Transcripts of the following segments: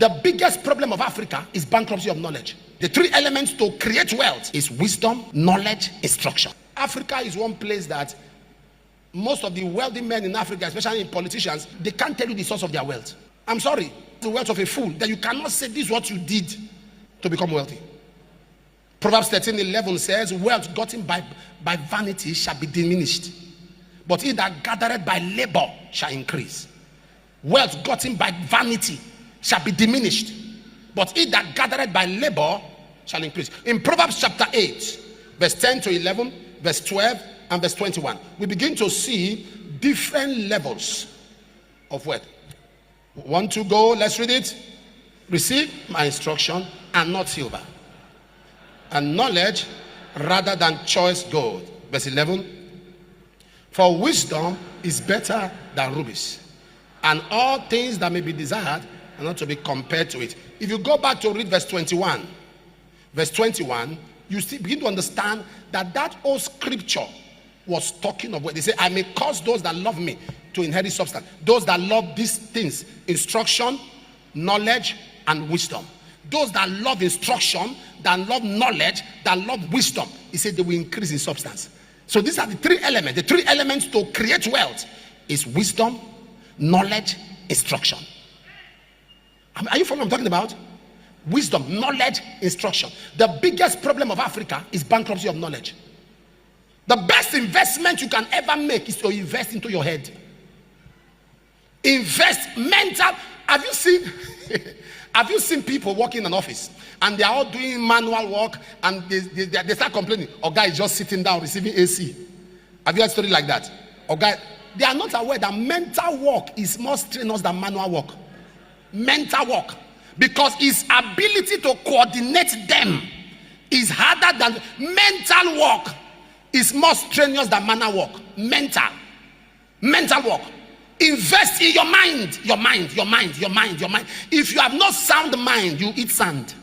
The biggest problem of Africa is bankruptcy of knowledge. The three elements to create wealth is wisdom, knowledge, instruction. Africa is one place that most of the wealthy men in Africa, especially in politicians, they can't tell you the source of their wealth. I'm sorry, the wealth of a fool, that you cannot say this is what you did to become wealthy. Proverbs 13:11 says, wealth gotten by vanity shall be diminished, but he that gathereth by labor shall increase. Wealth gotten by vanity shall be diminished, but he that gathereth by labor shall increase. In Proverbs chapter 8, verse 10 to 11, verse 12, and verse 21, we begin to see different levels of wealth. 1, 2, go, let's read it. Receive my instruction and not silver, and knowledge rather than choice gold. Verse 11, for wisdom is better than rubies, and all things that may be desired are not to be compared to it. If you go back to read verse 21, you see, begin to understand that old scripture was talking of what they say, I may cause those that love me to inherit substance. Those that love these things, instruction, knowledge, and wisdom. Those that love instruction, that love knowledge, that love wisdom, he said they will increase in substance. So these are the three elements. The three elements to create wealth is wisdom, knowledge, instruction. Are you following what I'm talking about? Wisdom, knowledge, instruction. The biggest problem of Africa is bankruptcy of knowledge. The best investment you can ever make is to invest into your head. Invest mental. Have you seen people working in an office and they are all doing manual work and they start complaining, or guy is just sitting down receiving AC? Have you heard a story like that? Or guy, they are not aware that mental work is more strenuous than manual work. Mental work, because his ability to coordinate them is harder than mental work. Is more strenuous than manual work. Mental work. Invest in your mind. Your mind. If you have no sound mind, you eat sand.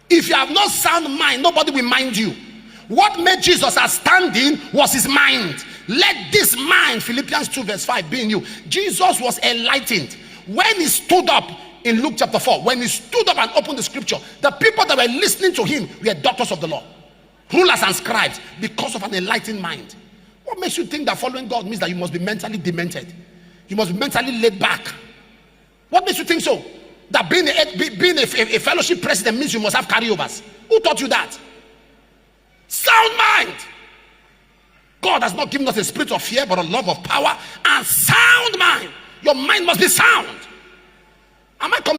If you have no sound mind, nobody will mind you. What made Jesus outstanding was his mind. Let this mind, Philippians 2 verse 5, be in you. Jesus was enlightened. When he stood up in Luke chapter 4, when he stood up and opened the scripture, the people that were listening to him were doctors of the law, rulers and scribes, because of an enlightened mind. What makes you think that following God means that you must be mentally demented? You must be mentally laid back. What makes you think so? That being a fellowship president means you must have carryovers? Who taught you that? Sound mind. God has not given us a spirit of fear, but a love of power and sound mind. Your mind must be sound. Am I